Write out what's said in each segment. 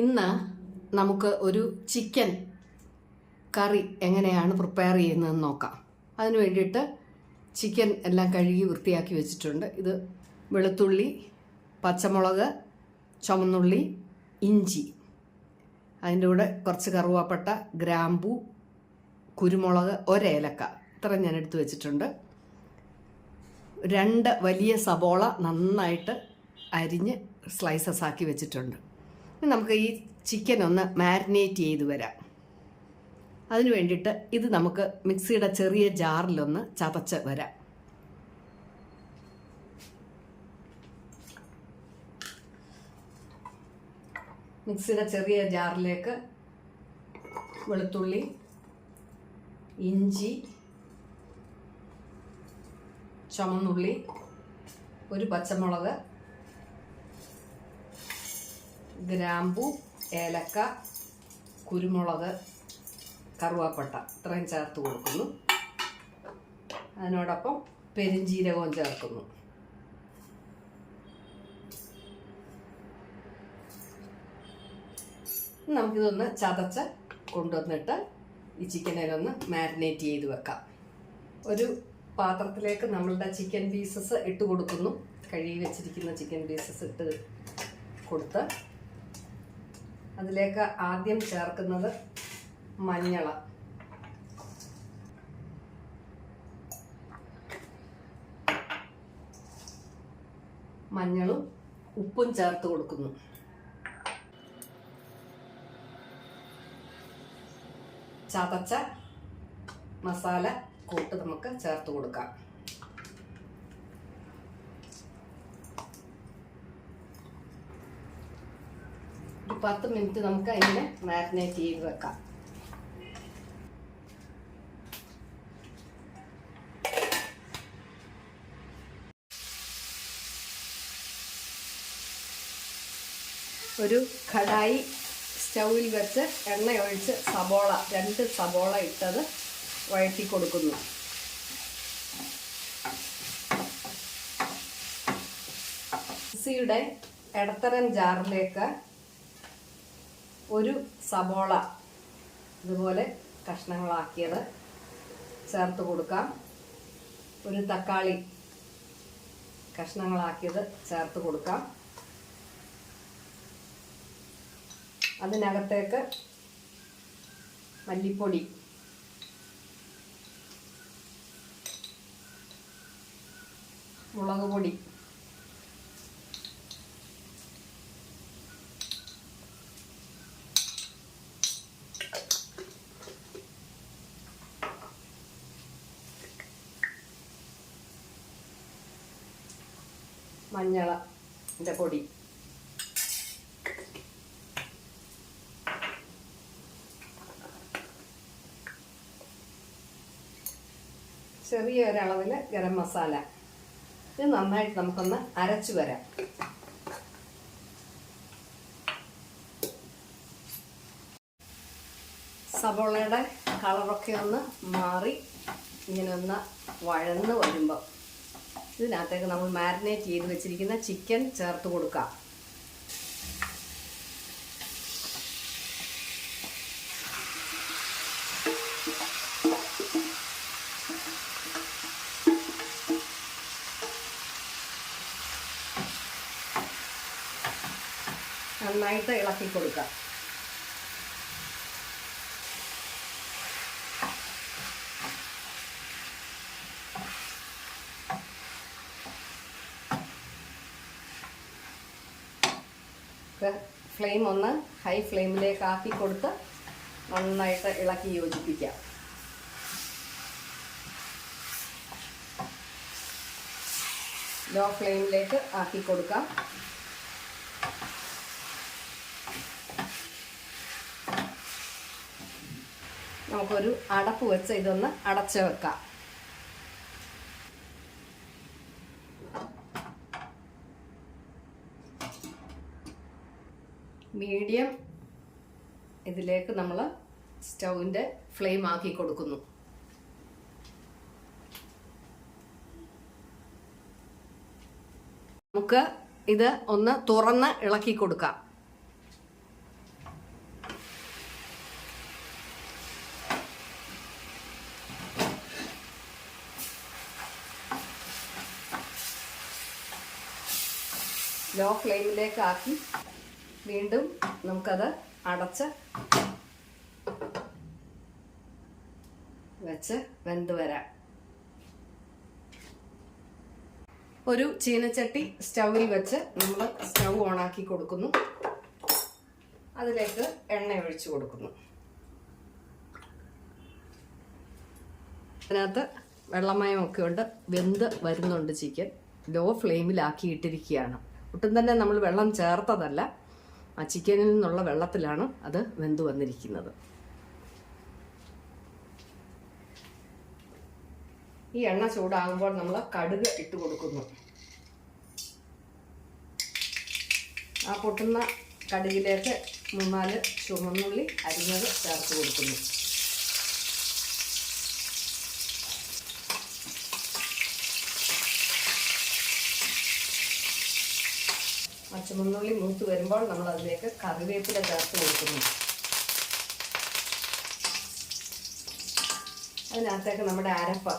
ഇന്ന് നമുക്ക് ഒരു ചിക്കൻ കറി എങ്ങനെയാണ് പ്രിപ്പയർ ചെയ്യുന്നതെന്ന് നോക്കാം. അതിന് വേണ്ടിയിട്ട് ചിക്കൻ എല്ലാം കഴുകി വൃത്തിയാക്കി വെച്ചിട്ടുണ്ട്. ഇത് വെളുത്തുള്ളി, പച്ചമുളക്, ചുവന്നുള്ളി, ഇഞ്ചി, അതിൻ്റെ കൂടെ കുറച്ച് കറുവാപ്പട്ട, ഗ്രാമ്പൂ, കുരുമുളക്, ഒരേലക്ക, ഇത്രയും ഞാൻ എടുത്ത് വെച്ചിട്ടുണ്ട്. 2 വലിയ സബോള നന്നായിട്ട് അരിഞ്ഞ് സ്ലൈസസ് ആക്കി വെച്ചിട്ടുണ്ട്. നമുക്ക് ഈ ചിക്കൻ ഒന്ന് മാരിനേറ്റ് ചെയ്ത് വരാം. അതിന് വേണ്ടിയിട്ട് ഇത് നമുക്ക് മിക്സിയുടെ ചെറിയ ജാറിലൊന്ന് ചതച്ച് വരാം. മിക്സിയുടെ ചെറിയ ജാറിലേക്ക് വെളുത്തുള്ളി, ഇഞ്ചി, ചുവന്നുള്ളി, ഒരു പച്ചമുളക്, ഗ്രാമ്പൂ, ഏലക്ക, കുരുമുളക്, കറുവാപ്പട്ട, ഇത്രയും ചേർത്ത് കൊടുക്കുന്നു. അതിനോടൊപ്പം പെരുംജീരകവും ചേർക്കുന്നു. നമുക്കിതൊന്ന് ചതച്ച് കൊണ്ടുവന്നിട്ട് ഈ ചിക്കനിലൊന്ന് മാരിനേറ്റ് ചെയ്ത് വെക്കാം. ഒരു പാത്രത്തിലേക്ക് നമ്മളുടെ ചിക്കൻ പീസസ് ഇട്ട് കൊടുക്കുന്നു. കഴുകി വെച്ചിരിക്കുന്ന ചിക്കൻ പീസസ് ഇട്ട് കൊടുത്ത് അതിലേക്ക് ആദ്യം ചേർക്കുന്നത് മഞ്ഞളും ഉപ്പും ചേർത്ത് കൊടുക്കുന്നു. ചതച്ച മസാല കൂട്ട് നമുക്ക് ചേർത്ത് കൊടുക്കാം. ഒരു 10 മിനിറ്റ് നമുക്ക് അതിനെ മാരിനേറ്റ് ചെയ്ത് വെക്കാം. ഒരു കടായി സ്റ്റൗവിൽ വെച്ച് എണ്ണ ഒഴിച്ച് 2 സബോള ഇട്ടത് വഴറ്റി കൊടുക്കുന്നു. മിക്സിയുടെ ഇടത്തരം ജാറിലേക്ക് ഒരു സബോള ഇതുപോലെ കഷ്ണങ്ങളാക്കിയത് ചേർത്ത് കൊടുക്കാം. ഒരു തക്കാളി കഷ്ണങ്ങളാക്കിയത് ചേർത്ത് കൊടുക്കാം. അതിനകത്തേക്ക് മല്ലിപ്പൊടി, മുളക് പൊടി, മഞ്ഞളിൻ്റെ പൊടി, ചെറിയ ഒരളവിൽ ഗരം മസാല. ഇത് നന്നായിട്ട് നമുക്കൊന്ന് അരച്ചു വരാം. സബോളയുടെ കളറൊക്കെ ഒന്ന് മാറി ഇങ്ങനെ ഒന്ന് വഴന്ന് വരുമ്പോൾ ഇതിനകത്തേക്ക് നമ്മൾ മാരിനേറ്റ് ചെയ്ത് വെച്ചിരിക്കുന്ന ചിക്കൻ ചേർത്ത് കൊടുക്കാം. നന്നായിട്ട് ഇളക്കി കൊടുക്കാം. ഫ്ലെയിം ഒന്ന് ഹൈ ഫ്ലെയിമിലേക്ക് ആക്കി കൊടുത്ത് നന്നായിട്ട് ഇളക്കി യോജിപ്പിക്കാം. ലോ ഫ്ലെയിമിലേക്ക് ആക്കി കൊടുക്കാം. നമുക്കൊരു അടപ്പ് വെച്ച് ഇതൊന്ന് അടച്ചു വെക്കാം. മീഡിയം ഇതിലേക്ക് നമ്മൾ സ്റ്റൗവിൻ്റെ ഫ്ലെയിം ആക്കി കൊടുക്കുന്നു. നമുക്ക് ഇത് ഒന്ന് തുറന്ന് ഇളക്കി കൊടുക്കാം. ലോ ഫ്ലെയിമിലേക്കാക്കി വീണ്ടും നമുക്കത് അടച്ച് വെച്ച് വെന്ത് വരാം. ഒരു ചീനച്ചട്ടി സ്റ്റൗവിൽ വെച്ച് നമ്മൾ സ്റ്റൗ ഓണാക്കി കൊടുക്കുന്നു. അതിലേക്ക് എണ്ണ ഒഴിച്ചു കൊടുക്കുന്നു. അതിനകത്ത് വെള്ളമയമൊക്കെ ഉണ്ട്. വെന്ത് വരുന്നുണ്ട് ചിക്കൻ. ലോ ഫ്ലെയിമിലാക്കി ഇട്ടിരിക്കുകയാണ്. ഒട്ടും തന്നെ നമ്മൾ വെള്ളം ചേർത്തതല്ല, ആ ചിക്കനിൽ നിന്നുള്ള വെള്ളത്തിലാണ് അത് വെന്ത് വന്നിരിക്കുന്നത്. ഈ എണ്ണ ചൂടാകുമ്പോൾ നമ്മൾ കടുക് ഇട്ട് കൊടുക്കുന്നു. ആ പൊട്ടുന്ന കടുകിലേക്ക് 3-4 ചുവന്നുള്ളി അരിഞ്ഞത് ചേർത്ത് കൊടുക്കുന്നു. ആ ചുവന്നുള്ളി മൂത്ത് വരുമ്പോൾ നമ്മൾ അതിലേക്ക് കറിവേപ്പില ചേർത്ത് കൊടുക്കുന്നു. അതിനകത്തേക്ക് നമ്മുടെ അരപ്പ്,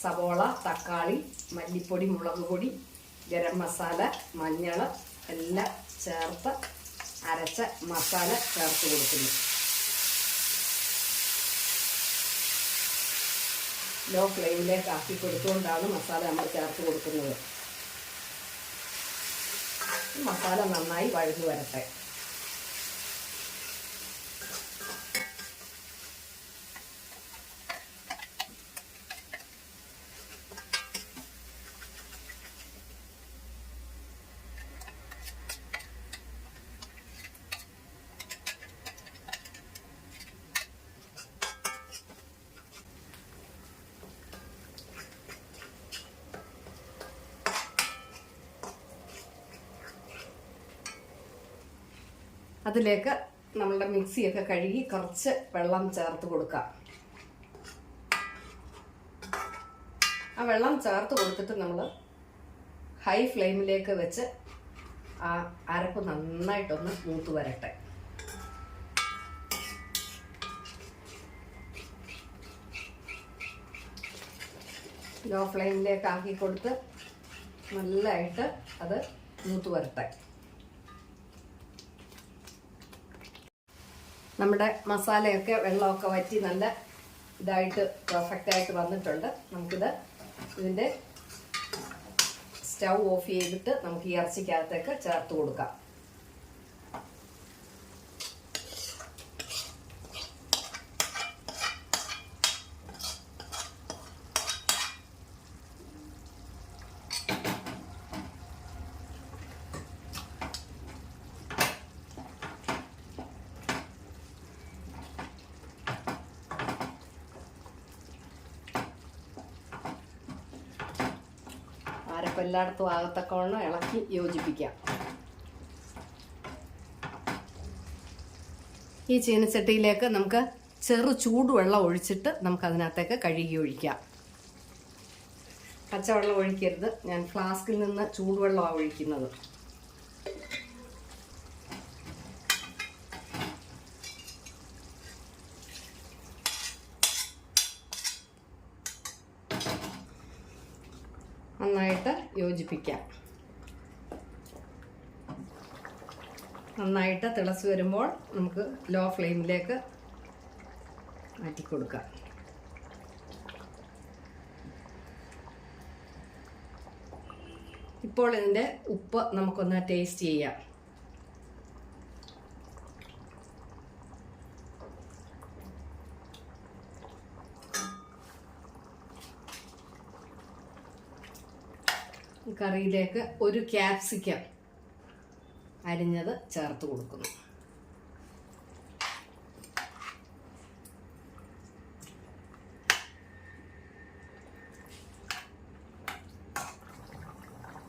സവോള, തക്കാളി, മല്ലിപ്പൊടി, മുളക് പൊടി, ഗരം മസാല, മഞ്ഞൾ എല്ലാം ചേർത്ത് അരച്ച മസാല ചേർത്ത് കൊടുക്കുന്നു. ലോ ഫ്ലെയിമിലേക്ക് ആക്കി കൊടുത്തുകൊണ്ടാണ് മസാല നമ്മൾ ചേർത്ത് കൊടുക്കുന്നത്. മസാല നന്നായി വഴന്നു വരട്ടെ. അതിലേക്ക് നമ്മളുടെ മിക്സിയൊക്കെ കഴുകി കുറച്ച് വെള്ളം ചേർത്ത് കൊടുക്കാം. ആ വെള്ളം ചേർത്ത് കൊടുത്തിട്ട് നമ്മൾ ഹൈ ഫ്ലെയിമിലേക്ക് വെച്ച് ആ അരപ്പ് നന്നായിട്ടൊന്ന് മൂത്ത് വരട്ടെ. ലോ ഫ്ലെയിമിലേക്ക് ആക്കി കൊടുത്ത് നല്ലതായിട്ട് അത് മൂത്ത് വരട്ടെ. നമ്മുടെ മസാലയൊക്കെ വെള്ളമൊക്കെ വറ്റി നല്ല ഇതായിട്ട് പെർഫെക്റ്റായിട്ട് വന്നിട്ടുണ്ട്. ഇതിൻ്റെ സ്റ്റൗ ഓഫ് ചെയ്തിട്ട് നമുക്ക് ഈ ഇറച്ചിക്കകത്തേക്ക് ചേർത്ത് കൊടുക്കാം. അരപ്പ് എല്ലായിടത്തും ആകത്തക്കവണ്ണം ഇളക്കി യോജിപ്പിക്കാം. ഈ ചീനച്ചട്ടിയിലേക്ക് നമുക്ക് ചെറു ചൂടുവെള്ളം ഒഴിച്ചിട്ട് നമുക്കതിനകത്തേക്ക് കഴുകി ഒഴിക്കാം. പച്ചവെള്ളം ഒഴിക്കരുത്. ഞാൻ ഫ്ലാസ്കിൽ നിന്ന് ചൂടുവെള്ളമാണ് ഒഴിക്കുന്നത്. നന്നായിട്ട് യോജിപ്പിക്കാം. നന്നായിട്ട് തിളച്ച് വരുമ്പോൾ നമുക്ക് ലോ ഫ്ലെയിമിലേക്ക് മാറ്റി കൊടുക്കാം. ഇപ്പോൾ ഇതിൻ്റെ ഉപ്പ് നമുക്കൊന്ന് ടേസ്റ്റ് ചെയ്യാം. കറിയിലേക്ക് ഒരു ക്യാപ്സിക്കം അരിഞ്ഞത് ചേർത്ത് കൊടുക്കുന്നു.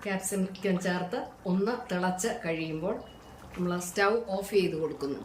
ക്യാപ്സിക്കം ചേർത്ത് ഒന്ന് തിളച്ച് കഴിയുമ്പോൾ നമ്മൾ സ്റ്റൗ ഓഫ് ചെയ്ത് കൊടുക്കുന്നു.